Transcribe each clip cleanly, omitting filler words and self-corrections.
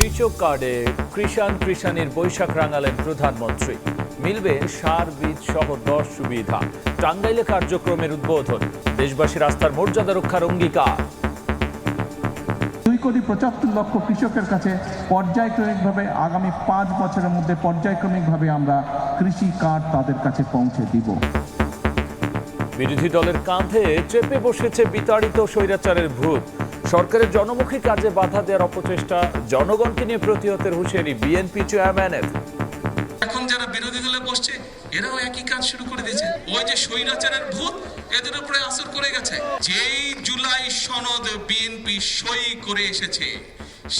কৃষক কার্ডে কৃষাণীর বৈশাখ রাঙালেন প্রধানমন্ত্রী। মিলবে সার বীজ সহ 10 সুবিধা। টাঙ্গাইলে কার্যক্রমের উদ্বোধন। দেশবাসীর আস্থার মর্যাদা রক্ষার অঙ্গীকার। 2,75,00,000 কৃষকের কাছে পর্যায়ক্রমিকভাবে আগামী 5 বছরের মধ্যে পর্যায়ক্রমিকভাবে আমরা কৃষি কার্ড তাদের কাছে পৌঁছে দিব। বিরোধী দলের কাঁধে চেপে বসেছে বিতাড়িত স্বৈরাচারের ভূত। সরকারের জনমুখী কাজে বাধা দেওয়ার অপচেষ্টা, জনগণকে নিয়ে প্রতিহতের হুঁশিয়ারি বিএনপি চেয়ারম্যানের। এখন যারা বিরোধী দলে বসছে এরাও একই কাজ শুরু করে দিয়েছে। ওই যে স্বৈরাচারের ভূত এদের উপরে আসর করে গেছে। যেই জুলাই সনদ বিএনপি সই করে এসেছে,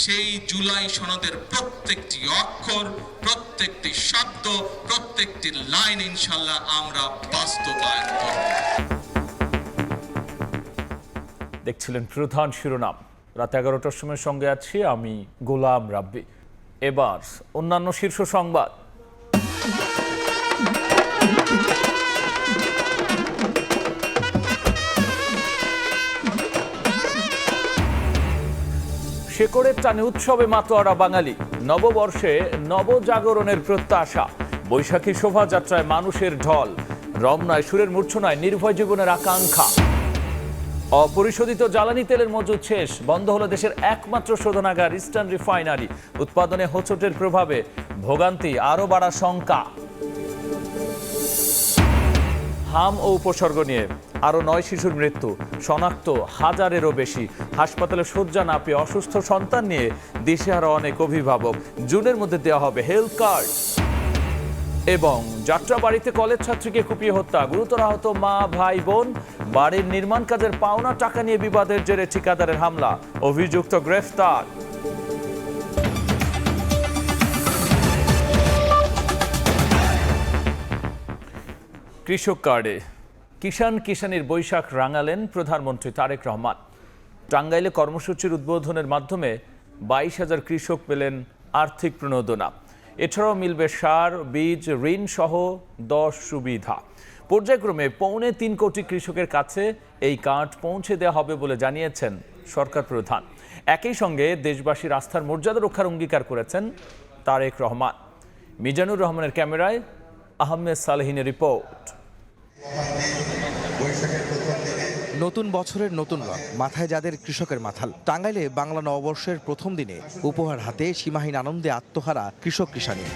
সেই জুলাই সনদের প্রত্যেকটি অক্ষর, প্রত্যেকটি শব্দ, প্রত্যেকটি লাইন ইনশাআল্লাহ আমরা বাস্তবায়ন করব। দেখছিলেন প্রধান শিরোনাম। রাত 11টার সময় সঙ্গে আছি আমি গোলাম রাব্বি। এবার অন্যান্য শীর্ষ সংবাদ। শেকড়ের টানে উৎসবে মাতোয়ারা বাঙালি। নববর্ষে নবজাগরণের প্রত্যাশা। বৈশাখী শোভাযাত্রায় মানুষের ঢল। রমনায় সুরের মূর্ছনায় নির্ভয় জীবনের আকাঙ্ক্ষা। অপরিশোধিত জ্বালানি তেলের মজুদ শেষ। বন্ধ হলো দেশের একমাত্র শোধনাগার ইস্টার্ন রিফাইনারি। উৎপাদনে হোঁচটের প্রভাবে ভোগান্তি আরও বাড়ার শঙ্কা। হাম ও উপসর্গ নিয়ে আরও 9 শিশুর মৃত্যু, শনাক্ত 1000-এরও বেশি। হাসপাতালে শয্যা না পেয়ে অসুস্থ সন্তান নিয়ে দিশেহারা অনেক অভিভাবক। জুনের মধ্যে দেওয়া হবে হেলথ কার্ড। এবং যাত্রাবাড়িতে কলেজ ছাত্রীকে কুপিয়ে হত্যা, গুরুতর আহত মা ভাই বোন। বাড়ির নির্মাণ কাজের পাওনা টাকা নিয়ে বিবাদের জেরে ঠিকাদারের হামলা, অভিযুক্ত গ্রেফতার। কৃষক কার্ডে কিষাণীর বৈশাখ রাঙালেন প্রধানমন্ত্রী তারেক রহমান। টাঙ্গাইলে কর্মসূচির উদ্বোধনের মাধ্যমে 22,000 কৃষক পেলেন আর্থিক প্রণোদনা। এছাড়াও মিলবে সার, বীজ, ঋণ সহ 10 সুবিধা। পর্যায়ক্রমে 3.25 কোটি কৃষকের কাছে এই কার্ড পৌঁছে দেওয়া হবে বলে জানিয়েছেন সরকার প্রধান। একই সঙ্গে দেশবাসীর আস্থার মর্যাদা রক্ষার অঙ্গীকার করেছেন তারেক রহমান। মিজানুর রহমানের ক্যামেরায় আহমেদ সালেহিনের রিপোর্ট। নতুন বছরের নতুন রং মাথায় যাদের কৃষকের মাথাল। টাঙ্গাইলে বাংলা নববর্ষের প্রথম দিনে উপহার হাতে সীমাহীন আনন্দে আত্মহারা কৃষাণী।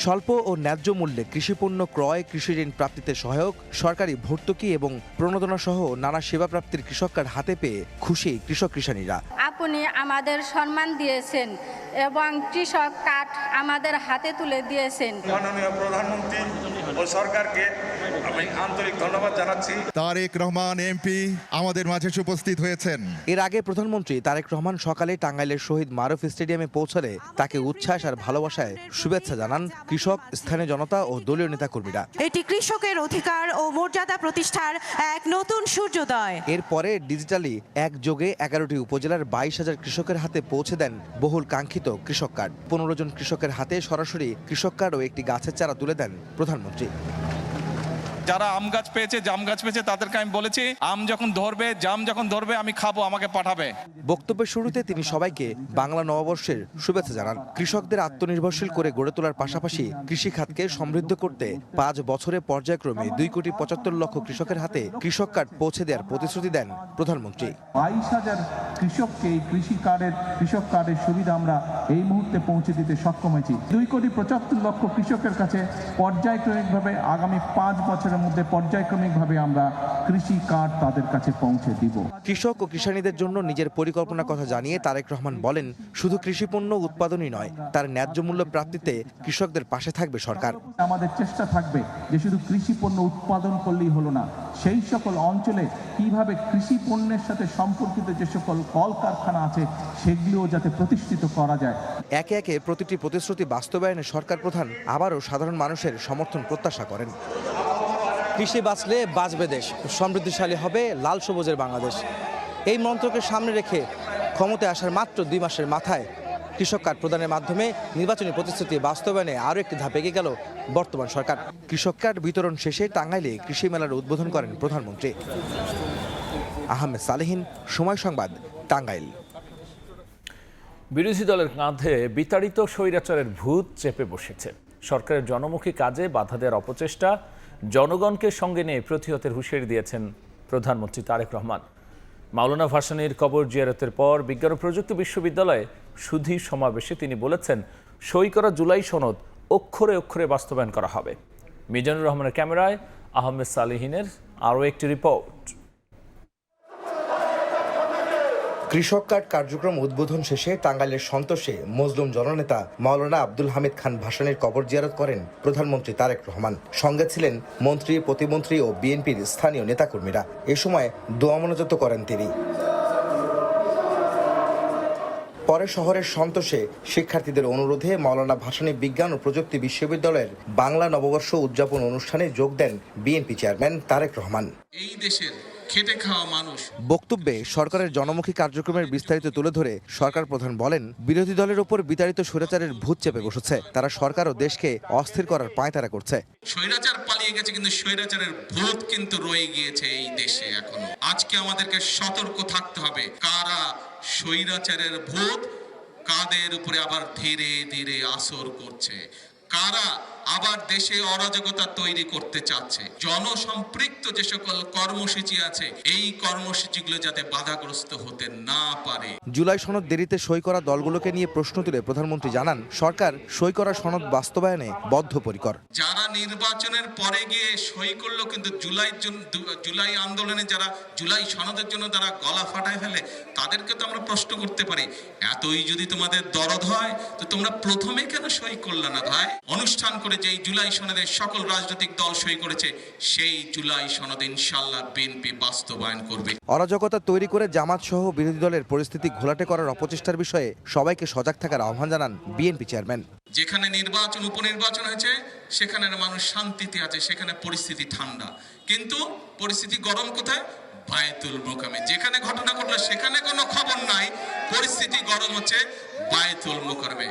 স্বল্প ও ন্যায্য মূল্যে কৃষিপণ্য ক্রয়, কৃষি ঋণ প্রাপ্তিতে সহায়ক, সরকারি ভর্তুকি এবং প্রণোদনা সহ নানা সেবা প্রাপ্তির কৃষক কার্ড হাতে পেয়ে খুশি কৃষাণীরা। আপনি আমাদের সম্মান দিয়েছেন এবং কৃষক কার্ড আমাদের হাতে তুলে দিয়েছেন। মাননীয় প্রধানমন্ত্রী ও সরকারকে আমি আন্তরিক ধন্যবাদ জানাচ্ছি। তারেক রহমান এমপি আমাদের মাঝে উপস্থিত হয়েছেন। এর আগে প্রধানমন্ত্রী তারেক রহমান সকালে টাঙ্গাইলের শহীদ মারুফ স্টেডিয়ামে পৌঁছলে তাকে উচ্ছ্বাস আর ভালোবাসায় শুভেচ্ছা জানান কৃষক, স্থানীয় জনতা ও দলীয় নেতাকর্মীরা। এটি কৃষকের অধিকার ও মর্যাদা প্রতিষ্ঠার এক নতুন সূর্যোদয়। এরপরে ডিজিটালি একযোগে 11টি উপজেলার 22,000 কৃষকের হাতে পৌঁছে দেন বহুল কাঙ্ক্ষিত কৃষক কার্ড। 15 জন কৃষকের হাতে সরাসরি কৃষক কার্ড ও একটি গাছের চারা তুলে দেন প্রধানমন্ত্রী। যারা আম গাছ পেয়েছে, জাম গাছ পেয়েছে, তাদেরকে আমি বলেছি আম যখন ধরবে, জাম যখন ধরবে আমি খাবো, আমাকে পাঠাবে। বক্তব্যের শুরুতে তিনি সবাইকে বাংলা নববর্ষের শুভেচ্ছা জানান। কৃষকদের আত্মনির্ভরশীল করে গড়ে তোলার পাশাপাশি কৃষি খাতকে সমৃদ্ধ করতে 5 বছরে পর্যায়ক্রমে 2,75,00,000 কৃষকের হাতে কৃষক কার্ড পৌঁছে দেওয়ার প্রতিশ্রুতি দেন প্রধানমন্ত্রী। 22,000 কৃষককে এই কৃষক কার্ডের সুবিধা আমরা এই মুহূর্তে পৌঁছে দিতে সক্ষম হয়েছি। 2,75,00,000 কৃষকের কাছে পর্যায়ক্রমিকভাবে আগামী 5 বছরের মধ্যে পর্যায়ক্রমিকভাবে আমরা কৃষি কার্ড তাদের কাছে পৌঁছে দিব। কৃষক ও কৃষাণীদের জন্য নিজের পরিকল্পনার কথা জানিয়ে তারেক রহমান বলেন, শুধু কৃষিপণ্য উৎপাদনই নয়, তার ন্যায্য মূল্য প্রাপ্তিতে কৃষকদের পাশে থাকবে সরকার। আমাদের চেষ্টা থাকবে যে শুধু কৃষি পণ্য উৎপাদন করলেই হলো না, সেই সকল অঞ্চলে কিভাবে কৃষি পণ্যের সাথে সম্পর্কিত যে সকল কলকারখানা আছে সেগুলিও যাতে প্রতিষ্ঠিত করা যায়। একে একে প্রতিটি প্রতিশ্রুতি বাস্তবায়নে সরকার প্রধান আবারও সাধারণ মানুষের সমর্থন প্রত্যাশা করেন। কৃষি বাঁচলে বাঁচবে দেশ, সমৃদ্ধিশালী হবে লাল সবুজের বাংলাদেশ। এই মন্ত্রকে সামনে রেখে ক্ষমতায় আসার মাত্র 2 মাসের মাথায় কৃষক কার্ড প্রদানের মাধ্যমে নির্বাচনী প্রতিশ্রুতি বাস্তবায়নে আরও একটি ধাপ এগিয়ে গেল বর্তমান সরকার। কৃষক কার্ড বিতরণ শেষে টাঙ্গাইলে কৃষি মেলার উদ্বোধন করেন প্রধানমন্ত্রী। আহমেদ সালেহিন, সময় সংবাদ, টাঙ্গাইল। বিরোধী দলের কাঁধে বিতাড়িত স্বৈরাচারের ভূত চেপে বসেছে। সরকারের জনমুখী কাজে বাধা দেওয়ার অপচেষ্টা, জনগণকে সঙ্গে নিয়ে প্রতিহতের হুঁশিয়ারি দিয়েছেন প্রধানমন্ত্রী তারেক রহমান। মাওলানা ভাসানীর কবর জিয়ারতের পর বিজ্ঞান ও প্রযুক্তি বিশ্ববিদ্যালয়ে সুধী সমাবেশে তিনি বলেছেন, সই করা জুলাই সনদ অক্ষরে অক্ষরে বাস্তবায়ন করা হবে। মিজানুর রহমানের ক্যামেরায় আহমেদ সালেহিনের আরও একটি রিপোর্ট। কৃষক কার্ড কার্যক্রম উদ্বোধন শেষে টাঙ্গাইলের সন্তোষে মজলুম জননেতা মাওলানা আব্দুল হামিদ খান ভাসানীর কবর জিয়ারত করেন প্রধানমন্ত্রী তারেক রহমান। সঙ্গে ছিলেন মন্ত্রী, প্রতিমন্ত্রী ও বিএনপির স্থানীয় নেতাকর্মীরা। এ সময় দোয়া মোনাজাত করেন তিনি। পরে শহরের সন্তোষে শিক্ষার্থীদের অনুরোধে মাওলানা ভাসানী বিজ্ঞান ও প্রযুক্তি বিশ্ববিদ্যালয়ের বাংলা নববর্ষ উদযাপন অনুষ্ঠানে যোগ দেন বিএনপি চেয়ারম্যান তারেক রহমান। এই দেশের খেটে খাওয়া মানুষ। বক্তব্যে সরকারের জনমুখী কার্যক্রমের বিস্তারিত তুলে ধরে সরকার প্রধান বলেন, বিরোধী দলের উপর বিতাড়িত স্বৈরাচারের ভূত চেপে বসেছে। তারা সরকার ও দেশকে অস্থির করার পায়তারা করছে। স্বৈরাচার পালিয়ে গেছে, কিন্তু স্বৈরাচারের ভূত কিন্তু রয়ে গিয়েছে এই দেশে এখনো। আজকে আমাদেরকে সতর্ক থাকতে হবে, কারা স্বৈরাচারের ভূত কাদের উপরে আবার ধীরে ধীরে আসর করছে, কারা আবার দেশে অরাজকতা তৈরি করতে চাচ্ছে। জনসম্পৃক্ত যে সকল কর্মসূচি আছে, এই কর্মসূচিগুলো যাতে বাধাগ্রস্ত হতে না পারে। জুলাই সনদ দেরিতে সই করা দলগুলোকে নিয়ে প্রশ্ন তুলে প্রধানমন্ত্রী জানান, সরকার সই করা সনদ বাস্তবায়নে বদ্ধপরিকর। যারা নির্বাচনের পরে গিয়ে সই করলো, কিন্তু জুলাই আন্দোলনে যারা জুলাই সনদের জন্য তারা গলা ফাটায় ফেলে, তাদেরকে তো আমরা প্রশ্ন করতে পারি, এতই যদি তোমাদের দরদ হয় তো তোমরা প্রথমে কেন সই করলে না ভাই? অনুষ্ঠান করে যেই জুলাই সনদে সকল রাজনৈতিক দল সই করেছে, সেই জুলাই সনদ ইনশাআল্লাহ বিএনপি বাস্তবায়ন করবে। অরাজকতা তৈরি করে জামাত সহ বিরোধী দলের পরিস্থিতি ঘোলাটে করার অপচেষ্টার বিষয়ে সবাইকে সজাগ থাকার আহ্বান জানান বিএনপি চেয়ারম্যান। যেখানে নির্বাচন, উপনির্বাচন হয়েছে, সেখানে মানুষ শান্তিতে আছে, সেখানে পরিস্থিতি ঠান্ডা। কিন্তু পরিস্থিতি গরম কোথায়? বায়তুল মোকাররমে। যেখানে ঘটনা ঘটলো সেখানে কোনো খবর নাই, পরিস্থিতি গরম হচ্ছে বায়তুল মোকাররমে।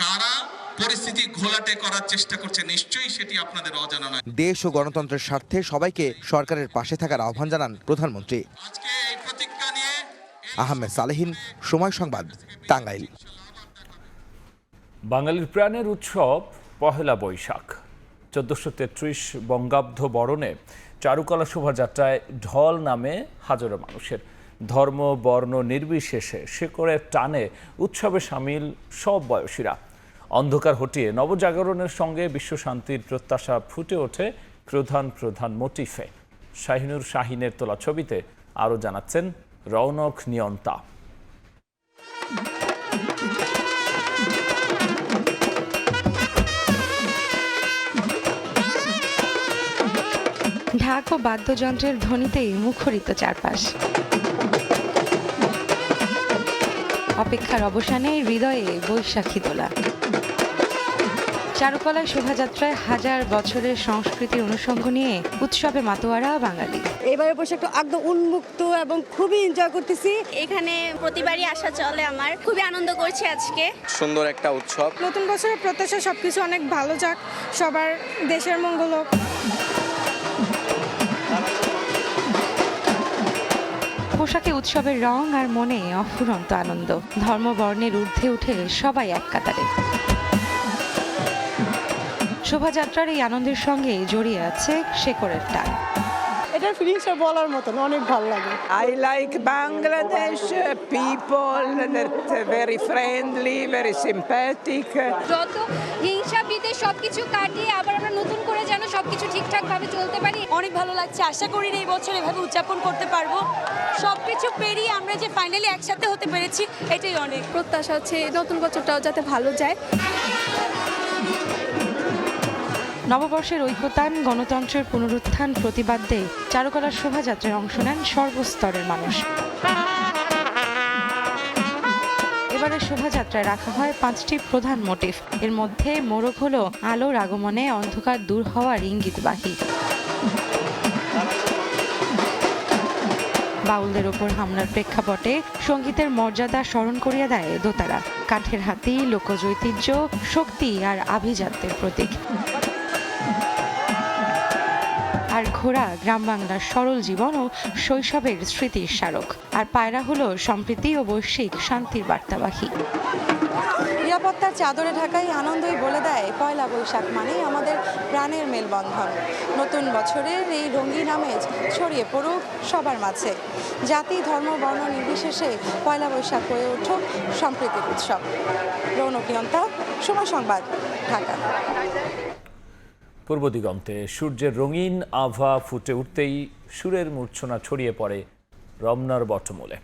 কারা পরিস্থিতি ঘোলাটে করার চেষ্টা করছে, নিশ্চয়ই সেটি আপনাদের অজানা নয়। দেশ ও গণতন্ত্রের স্বার্থে সবাইকে সরকারের পাশে থাকার আহ্বান জানান প্রধানমন্ত্রী। আজকে এই প্রতিজ্ঞা নিয়ে আহমেদ সালেহিন, সময় সংবাদ, টাঙ্গাইল। বাঙালির প্রাণের উৎসব পহেলা বৈশাখ। 1433 বঙ্গাব্দ বরণে চারুকলা শোভাযাত্রায় ঢল নামে হাজারো মানুষের। ধর্ম বর্ণ নির্বিশেষে শেকড়ের টানে উৎসবে সামিল সব বয়সীরা। অন্ধকার হটিয়ে নবজাগরণের সঙ্গে বিশ্বশান্তির প্রত্যাশা ফুটে ওঠে প্রধান প্রধান মোটিফে। শাহিনুর শাহিনের তোলা ছবিতে আরও জানাচ্ছেন রৌনক নিয়ন্তা। ঢাক ও বাদ্যযন্ত্রের ধ্বনিতেই মুখরিত চারপাশ। অপেক্ষার অবসানে হৃদয়ে বৈশাখী দোলা। চারুকলায় শোভাযাত্রায় হাজার বছরের সংস্কৃতি অনুষঙ্গ নিয়ে উৎসবে মাতোয়ারা বাঙালি। এবারে বৈশাখটা একদম উন্মুক্ত এবং খুবই এনজয় করতেছি। এখানে প্রতিবারই আসা চলে আমার, খুবই আনন্দ করছি আজকে। সুন্দর একটা উৎসব। নতুন বছরের প্রত্যাশা সবকিছু অনেক ভালো যাক, সবার দেশের মঙ্গল হোক। পোশাকে উৎসবের রং আর মনে অফুরন্ত আনন্দ। ধর্ম বর্ণের ঊর্ধ্বে উঠে সবাই এক কাতারে। শোভাযাত্রার এই আনন্দের সঙ্গে জড়িয়ে আছে শেকড়ের টান। এটার ফিলিংসটা বলার মতন, অনেক ভালো লাগে। I like Bangladesh people, they're very friendly, very sympathetic. যত হিংসা বিদ্বেষ সবকিছু কাটিয়ে আবার আমরা নতুন করে যেন সবকিছু ঠিকঠাক ভাবে চলতে পারি। অনেক ভালো লাগছে, আশা করি এই বছর এভাবে উদযাপন করতে পারবো। সবকিছু পেরিয়ে আমরা যে ফাইনালি একসাথে হতে পেরেছি, এটাই অনেক। প্রত্যাশা হচ্ছে নতুন বছরটাও যাতে ভালো যায়। নববর্ষের ঐক্যতান, গণতন্ত্রের পুনরুত্থান প্রতিবাদে চারুকলার শোভাযাত্রায় অংশ নেন সর্বস্তরের মানুষ। এবারের শোভাযাত্রায় রাখা হয় 5টি প্রধান মোটিভ। এর মধ্যে মোড়ক হলো আলোর আগমনে অন্ধকার দূর হওয়ার ইঙ্গিতবাহী। বাউলদের ওপর হামলার প্রেক্ষাপটে সঙ্গীতের মর্যাদা স্মরণ করিয়ে দেয় দোতারা। কাঠের হাতি লোকজ ঐতিহ্য, শক্তি আর আভিজাত্যের প্রতীক। আর আর ঘোড়া গ্রাম বাংলার সরল জীবন ও শৈশবের স্মৃতির স্মারক, আর পায়রা হলো সম্প্রীতি ও বৈশ্বিক শান্তির বার্তাবাহী। নিরাপত্তার চাদরে ঢাকাই আনন্দই বলে দেয় পয়লা বৈশাখ মানেই আমাদের প্রাণের মেলবন্ধন। নতুন বছরের এই রঙিন আমেজ ছড়িয়ে পড়ুক সবার মাঝে। জাতি, ধর্ম, বর্ণ নির্বিশেষে পয়লা বৈশাখ হয়ে উঠুক সম্প্রীতির উৎসব। রৌনক নিয়ন্তা, সময় সংবাদ, ঢাকা। পূর্ব দিগন্তে সূর্যের রঙিন আভা ফুটে উঠতেই সুরের মূর্ছনা ছড়িয়ে পড়ে রমনার বটমূলে।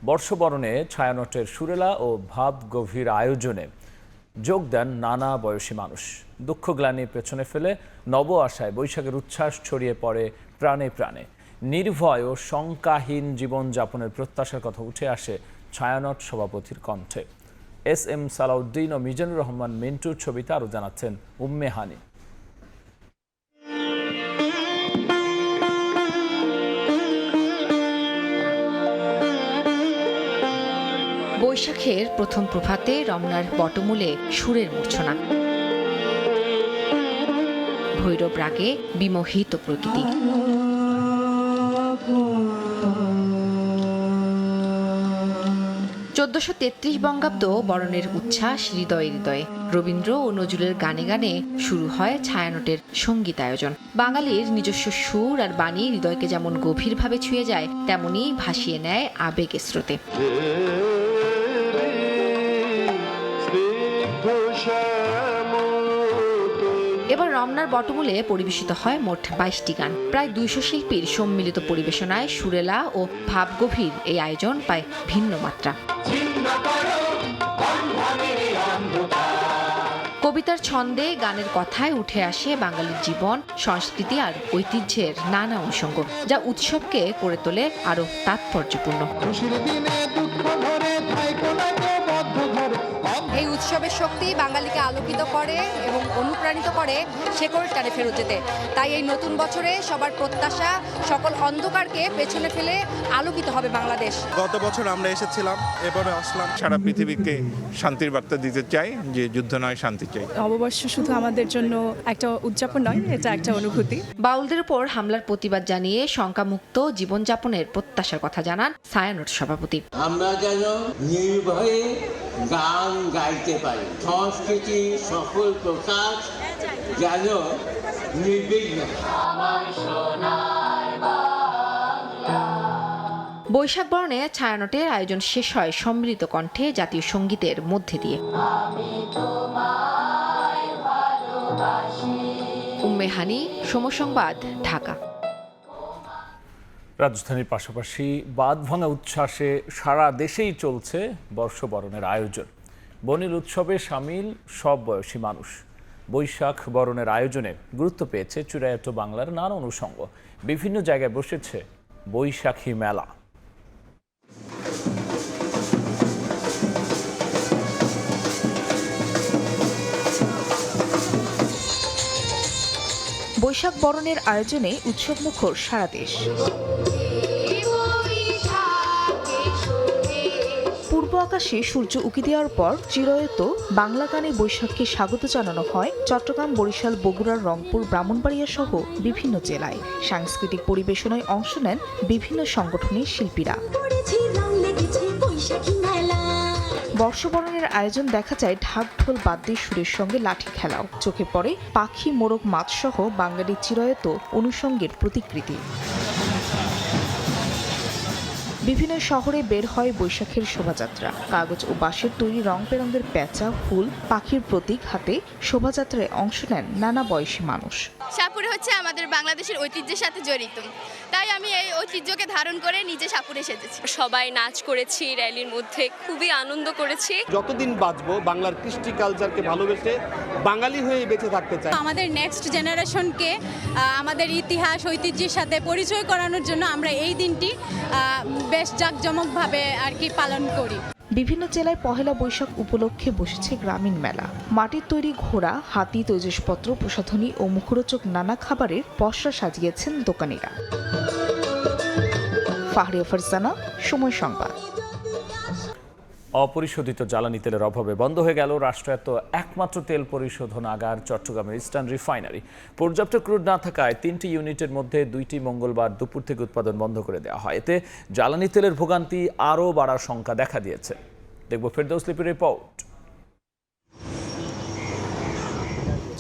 বর্ষবরণে ছায়ানটের সুরেলা ও ভাব গভীর আয়োজনে যোগ দেন নানা বয়সী মানুষ। দুঃখ গ্লানি পেছনে ফেলে নব আশায় বৈশাখের উচ্ছ্বাস ছড়িয়ে পড়ে প্রাণে প্রাণে। নির্ভয় ও শঙ্কাহীন জীবনযাপনের প্রত্যাশার কথা উঠে আসে ছায়ানট সভাপতির কণ্ঠে। SM সালাউদ্দিন ও মিজানুর রহমান মিন্টুর ছবিতে আরও জানাচ্ছেন উম্মে হানি। বৈশাখের প্রথম প্রভাতে রমনার বটমূলে সুরের মূর্ছনা, ভৈরব রাগে বিমোহিত প্রকৃতি। 1433 বঙ্গাব্দ বরণের উচ্ছ্বাস হৃদয়ে হৃদয়ে। রবীন্দ্র ও নজরুলের গানে গানে শুরু হয় ছায়ানটের সঙ্গীতায়োজন। বাঙালির নিজস্ব সুর আর বাণী হৃদয়কে যেমন গভীরভাবে ছুঁয়ে যায়, তেমনি ভাসিয়ে নেয় আবেগের স্রোতে। এবার রমনার বটমূলে পরিবেশিত হয় মোট 22টি গান। প্রায় 200 শিল্পীর সম্মিলিত পরিবেশনায় সুরেলা ও ভাবগভীর এই আয়োজন পায় ভিন্ন মাত্রা। কবিতার ছন্দে গানের কথায় উঠে আসে বাঙালির জীবন, সংস্কৃতি আর ঐতিহ্যের নানা অনুষঙ্গ, যা উৎসবকে করে তোলে আরো তাৎপর্যপূর্ণ। এই উৎসবের শক্তি বাঙালিকে আলোকিত করে এবং অনুপ্রাণিত করে শেকড়ের টানে ফেরত যেতে। তাই এই নতুন বছরে সবার প্রত্যাশা সকল অন্ধকারকে পেছনে ফেলে আলোকিত হবে বাংলাদেশ। গত বছর আমরা এসেছিলাম, এবারে আসলাম। সারা পৃথিবীকে শান্তির বার্তা দিতে চাই যে যুদ্ধ নয়, শান্তি চাই। নববর্ষ শুধু আমাদের জন্য একটা উদযাপন নয়, এটা একটা অনুভূতি। বাউলদের উপর হামলার প্রতিবাদ জানিয়ে শঙ্কামুক্ত জীবনযাপনের প্রত্যাশার কথা জানান ছায়ানট সভাপতি। আমরা যেন নির্ভয়ে গান গাইতে পারি, সংস্কৃতি সকল প্রকাশ যেন নির্বিঘ্ন। বৈশাখ বরণে ছায়ানটের আয়োজন শেষ হয় সম্মিলিত কণ্ঠে জাতীয় সঙ্গীতের মধ্যে দিয়ে। উম্মে হানি, সময় সংবাদ, ঢাকা। রাজধানীর পাশাপাশি বাঁধভাঙা উচ্ছ্বাসে সারা দেশেই চলছে বর্ষবরণের আয়োজন। বনিল উৎসবে সামিল সব বয়সী মানুষ। বৈশাখ বরণের আয়োজনে গুরুত্ব পেয়েছে চুরায়ত বাংলার নানা অনুষঙ্গ। বিভিন্ন জায়গায় বসেছে বৈশাখী মেলা। বৈশাখ বরণের আয়োজনে উৎসবমুখর সারা দেশ। পূর্ব আকাশে সূর্য উঁকি দেওয়ার পর চিরায়ত বাংলা গানে বৈশাখকে স্বাগত জানানো হয় চট্টগ্রাম, বরিশাল, বগুড়া, রংপুর, ব্রাহ্মণবাড়িয়া সহ বিভিন্ন জেলায়। সাংস্কৃতিক পরিবেশনায় অংশ নেন বিভিন্ন সংগঠনের শিল্পীরা। বর্ষবরণের আয়োজন দেখা যায় ঢাক ঢোল বাদ্যের সুরের সঙ্গে লাঠি খেলাও। চোখে পড়ে পাখি, মোরগ, মাছ সহ বাঙালির চিরায়ত অনুষঙ্গের প্রতিকৃতি। বিভিন্ন শহরে বের হয় বৈশাখের শোভাযাত্রা। কাগজ ও বাঁশের তৈরি রং বেরঙের পেঁচা, ফুল, পাখির প্রতীক হাতে শোভাযাত্রায় অংশ নেন নানা বয়সী মানুষ। সাপুরে হচ্ছে আমাদের বাংলাদেশের ঐতিহ্যের সাথে জড়িত, তাই আমি এই ঐতিহ্যকে ধারণ করে নিজে সাপুরে সেজেছি। সবাই নাচ করেছি, র্যালির মধ্যে খুবই আনন্দ করেছি। যতদিন বাঁচবো বাংলার কৃষ্টি কালচারকে ভালোবেসে বাঙালি হয়ে বেঁচে থাকতে চাই। আমাদের নেক্সট জেনারেশনকে আমাদের ইতিহাস, ঐতিহ্যের সাথে পরিচয় করানোর জন্য আমরা এই দিনটি বেশ জাঁকজমকভাবে আর কি পালন করি। বিভিন্ন জেলায় পহেলা বৈশাখ উপলক্ষে বসেছে গ্রামীণ মেলা। মাটির তৈরি ঘোড়া, হাতি, তৈজসপত্র, প্রসাধনী ও মুখরোচক নানা খাবারের পসরা সাজিয়েছেন দোকানিরা। ফাহরিয়া ফারজানা, সময় সংবাদ। অপরিশোধিত জ্বালানি তেলের অভাবে বন্ধ হয়ে গেল রাষ্ট্রায়ত্ত একমাত্র তেল পরিশোধনাগার চট্টগ্রামের ইস্টার্ন রিফাইনারি। পর্যাপ্ত ক্রুড না থাকায় 3টি ইউনিটের মধ্যে 2টি মঙ্গলবার দুপুর থেকে উৎপাদন বন্ধ করে দেওয়া হয়। এতে জ্বালানি তেলের ভোগান্তি আরও বাড়ার শঙ্কা দেখা দিয়েছে। দেখব ফেরদৌস লিপির রিপোর্ট।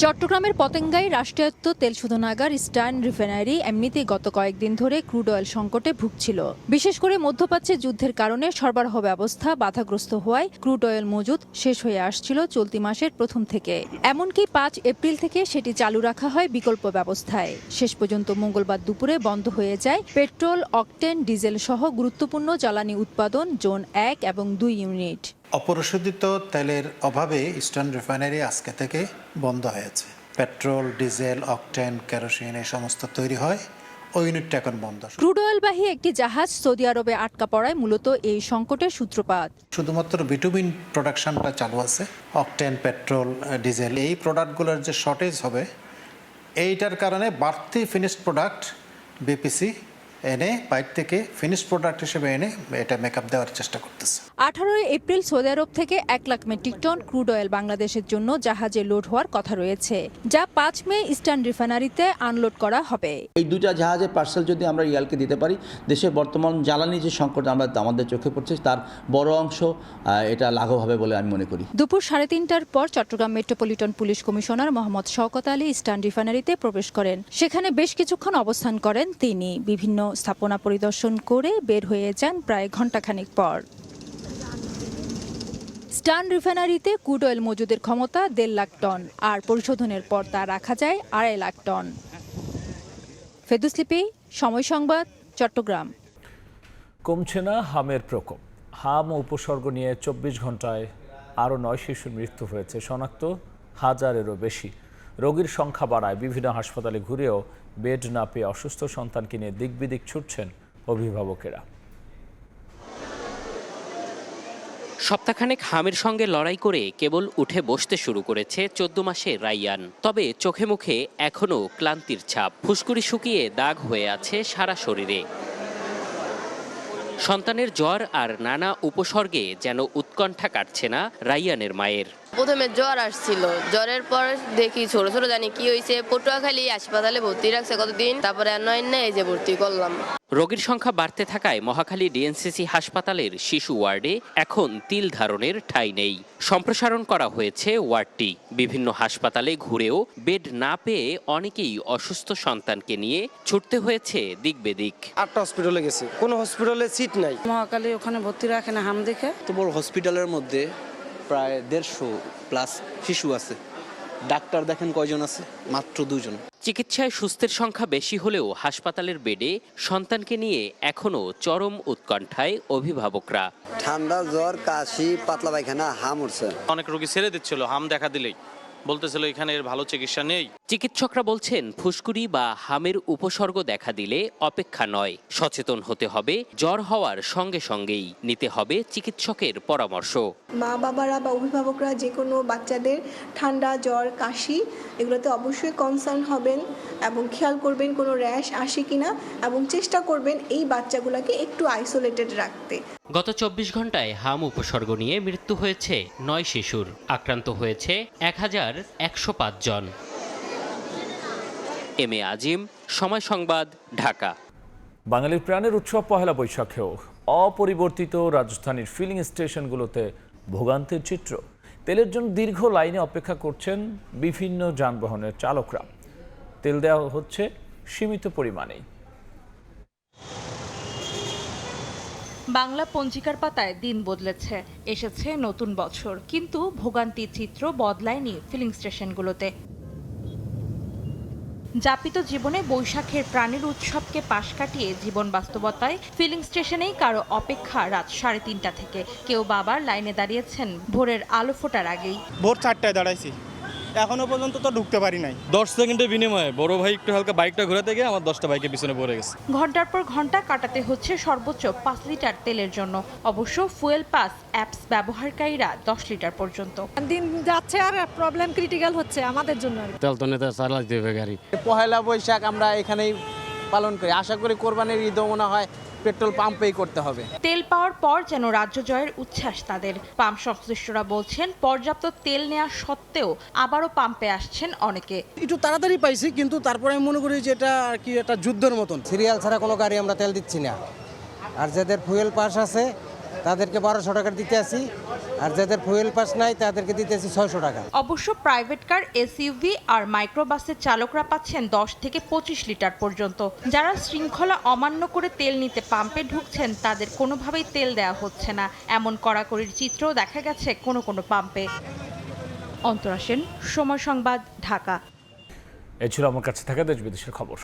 চট্টগ্রামের পতেঙ্গায় রাষ্ট্রায়ত্ত তেল শোধনাগার ইস্টার্ন রিফাইনারি এমনিতেই গত কয়েকদিন ধরে ক্রুড অয়েল সংকটে ভুগছিল। বিশেষ করে মধ্যপ্রাচ্যে যুদ্ধের কারণে সরবরাহ ব্যবস্থা বাধাগ্রস্ত হওয়ায় ক্রুড অয়েল মজুদ শেষ হয়ে আসছিল চলতি মাসের প্রথম থেকে। এমনকি 5 এপ্রিল থেকে সেটি চালু রাখা হয় বিকল্প ব্যবস্থায়। শেষ পর্যন্ত মঙ্গলবার দুপুরে বন্ধ হয়ে যায় পেট্রোল, অকটেন, ডিজেল সহ গুরুত্বপূর্ণ জ্বালানি উৎপাদন জোন 1 এবং 2 ইউনিট। অপরিশোধিত তেলের অভাবে ইস্টার্ন রিফাইনারি আজকে থেকে বন্ধ হয়েছে। পেট্রোল, ডিজেল, অকটেন, কেরোসিন এই সমস্ত তৈরি হয়, ওই ইউনিটটা এখন বন্ধ। ক্রুড অয়েলবাহী একটি জাহাজ সৌদি আরবে আটকা পড়ায় মূলত এই সংকটের সূত্রপাত। শুধুমাত্র বিটুমিন প্রোডাকশনটা চালু আছে, অকটেন, পেট্রোল, ডিজেল এই প্রোডাক্টগুলোর যে শর্টেজ হবে এইটার কারণে বাড়তি ফিনিশড প্রোডাক্ট বিপিসি এনে বাইরে থেকে ফিনিশড প্রোডাক্ট হিসেবে এনে এটা মেকআপ দেওয়ার চেষ্টা করতেছে। 18 এপ্রিল সৌদি আরব থেকে 1 lakh metric ton crude oil বাংলাদেশের জন্য জাহাজে লোড হওয়ার কথা রয়েছে, যা 5 মে ইস্টার্ন রিফাইনারিতে আনলোড করা হবে। এই দুটা জাহাজের পার্সেল যদি আমরা ইয়ালকে দিতে পারি, দেশের বর্তমান জ্বালানি যে সংকট আমাদের চোখে পড়ছে তার বড় অংশ এটা লাঘব হবে বলে আমি মনে করি। দুপুর 3:30টার পর Chittagong metropolitan police commissioner Mohammad Shawkat Ali eastern রিফাইনারিতে প্রবেশ করেন। সেখানে বেশ কিছুক্ষণ অবস্থান করেন তিনি। বিভিন্ন স্থাপনা পরিদর্শন করে বের হয়ে যান প্রায় ঘণ্টাখানেক পর। ইস্টার্ন রিফাইনারিতে ক্রুড অয়েল মজুদের ক্ষমতা 1.5 লাখ টন, আর পরিশোধনের পর তা রাখা যায় 2.5 লাখ টন। ফেরদৌস লিপি, সময় সংবাদ, চট্টগ্রাম। কমছে না হামের প্রকোপ। হাম ও উপসর্গ নিয়ে 24 ঘন্টায় আরও 9 শিশুর মৃত্যু হয়েছে, শনাক্ত 1000-এরও বেশি। রোগীর সংখ্যা বাড়ায় বিভিন্ন হাসপাতালে ঘুরেও বেড না পেয়ে অসুস্থ সন্তানকে নিয়ে দিক বিদিক ছুটছেন অভিভাবকেরা। সপ্তাহখানেক হামের সঙ্গে লড়াই করে কেবল উঠে বসতে শুরু করেছে 14 মাসের রাইয়ান। তবে চোখে মুখে এখনও ক্লান্তির ছাপ, ফুসকুড়ি শুকিয়ে দাগ হয়ে আছে সারা শরীরে। সন্তানের জ্বর আর নানা উপসর্গে যেন উৎকণ্ঠা কাটছে না রাইয়ানের মায়ের। প্রথমে জ্বর আসছিল, জ্বরের পর দেখি ছোট ছোট জানি কি হয়েছে, পটুয়াখালী হাসপাতালে ভর্তি রাখছে কতদিন, তারপরে এই যে ভর্তি করলাম। রোগীর সংখ্যা বাড়তে থাকায় মহাখালী ডিএনসিসি হাসপাতালের শিশু ওয়ার্ডে এখন তিল ধারণের ঠাঁই নেই। সম্প্রসারণ করা হয়েছে ওয়ার্ডটি। বিভিন্ন হাসপাতালে ঘুরেও বেড না পেয়ে অনেকেই অসুস্থ সন্তানকে নিয়ে ছুটতে হয়েছে দিক বেদিক। 8টা হসপিটালে গেছে, কোনো হসপিটালে সিট নাই। মহাখালী ওখানে ভর্তি রাখে না হাম দেখে। তো বড় হসপিটালের মধ্যে প্রায় 150+ শিশু আছে, ডাক্তার দেখেন কয়জন আছে? মাত্র 2 জন। চিকিৎসায় সুস্থের সংখ্যা বেশি হলেও হাসপাতালের বেডে সন্তানকে নিয়ে এখনো চরম উৎকণ্ঠায় অভিভাবকরা। ঠান্ডা, জ্বর, কাশি, পাতলা পায়খানা, হাম উঠছে। অনেক রোগী ছেড়ে দিচ্ছিল হাম দেখা দিলেই, বলতেছিল এখানে এর ভালো চিকিৎসা নেই। চিকিৎসকরা বলছেন ফুসকুড়ি বা হামের উপসর্গ দেখা দিলে অপেক্ষা নয়, সচেতন হতে হবে। জ্বর হওয়ার সঙ্গে সঙ্গেই নিতে হবে চিকিৎসকের পরামর্শ। মা বাবারা বা অভিভাবকরা যে কোনো বাচ্চাদের ঠান্ডা, জ্বর, কাশি এগুলোতে অবশ্যই কনসার্ন হবেন এবং খেয়াল করবেন কোনো র্যাশ আসে কিনা, এবং চেষ্টা করবেন এই বাচ্চাগুলোকে একটু আইসোলেটেড রাখতে। গত 24 ঘন্টায় হাম উপসর্গ নিয়ে মৃত্যু হয়েছে 9 শিশুর, আক্রান্ত হয়েছে 1105 জন। এম এ আজিম, সময় সংবাদ, ঢাকা। বাঙালির প্রাণের উৎসব পহেলা বৈশাখেও অপরিবর্তিত রাজধানীর ফিলিং স্টেশনগুলোতে ভোগান্তির চিত্র। তেলের জন্য দীর্ঘ লাইনে অপেক্ষা করছেন বিভিন্ন যানবাহনের চালকরা। তেল দেওয়া হচ্ছে সীমিত পরিমাণেই। বাংলা পঞ্জিকার পাতায় দিন বদলেছে, এসেছে নতুন বছর, কিন্তু ভোগান্তির চিত্র বদলায়নি ফিলিং স্টেশনগুলোতে। যাপিত জীবনে বৈশাখের প্রাণের উৎসবকে পাশ কাটিয়ে জীবন বাস্তবতায় ফিলিং স্টেশনেই কারো অপেক্ষা রাত 3:30 থেকে, কেউ বাবার লাইনে দাঁড়িয়েছেন ভোরের আলো ফোটার আগেই। ভোর 4টায় দাঁড়াইছি, এখনো পর্যন্ত তো ঢুকতে পারি নাই। 10 সেকেন্ডের বিনিময়ে বড় ভাই একটু হালকা বাইকটা ঘোরাতে গিয়ে আমার 10টা বাইকের পিছনে পড়ে গেছে। ঘন্টার পর ঘন্টা কাটাতে হচ্ছে সর্বোচ্চ 5 লিটার তেলের জন্য। অবশ্য ফুয়েল পাস অ্যাপস ব্যবহারকারীরা 10 লিটার পর্যন্ত। দিন যাচ্ছে আর প্রবলেম ক্রিটিক্যাল হচ্ছে আমাদের জন্য। তেল তো নেতা চালাতে হবে গাড়ি। পহেলা বৈশাখ আমরা এখানেই পালন করি, আশা করি কোরবানির ঈদও মনে হয় পেট্রোল পাম্পেই করতে হবে। তেল পাওয়ার পর যেন রাজ্য জয়ের উচ্ছ্বাস তাদের। পাম্প সংশ্লিষ্টরা বলছেন পর্যাপ্ত তেল নেওয়া সত্ত্বেও আবারও পাম্পে আসছেন অনেকে। একটু তাড়াতাড়ি পাইছি, কিন্তু তারপরে আমি মনে করি যে এটা আর কি একটা যুদ্ধের মতন। সিরিয়াল ছাড়া কোনো গাড়ি আমরা তেল দিচ্ছি না। আর যাদের ফুয়েল পাস আছে তাদেরকে 1200 টাকা দিতে আসি, আর যাদের ফুয়েল পাস নাই তাদেরকে দিতে আসি 600 টাকা। অবশ্য প্রাইভেট কার, এসইউভি আর মাইক্রোবাসের চালকরা পাচ্ছেন 10 থেকে 25 লিটার পর্যন্ত। যারা শৃঙ্খলা অমান্য করে তেল নিতে পাম্পে ঢুকছেন তাদের কোনোভাবেই তেল দেওয়া হচ্ছে না, এমন কড়াকড়ির চিত্রও দেখা গেছে কোনো কোনো পাম্পে। অন্তরা সেন, সময় সংবাদ, ঢাকা। এ ছিল আমার কাছে থাকা দেশ বিদেশের খবর।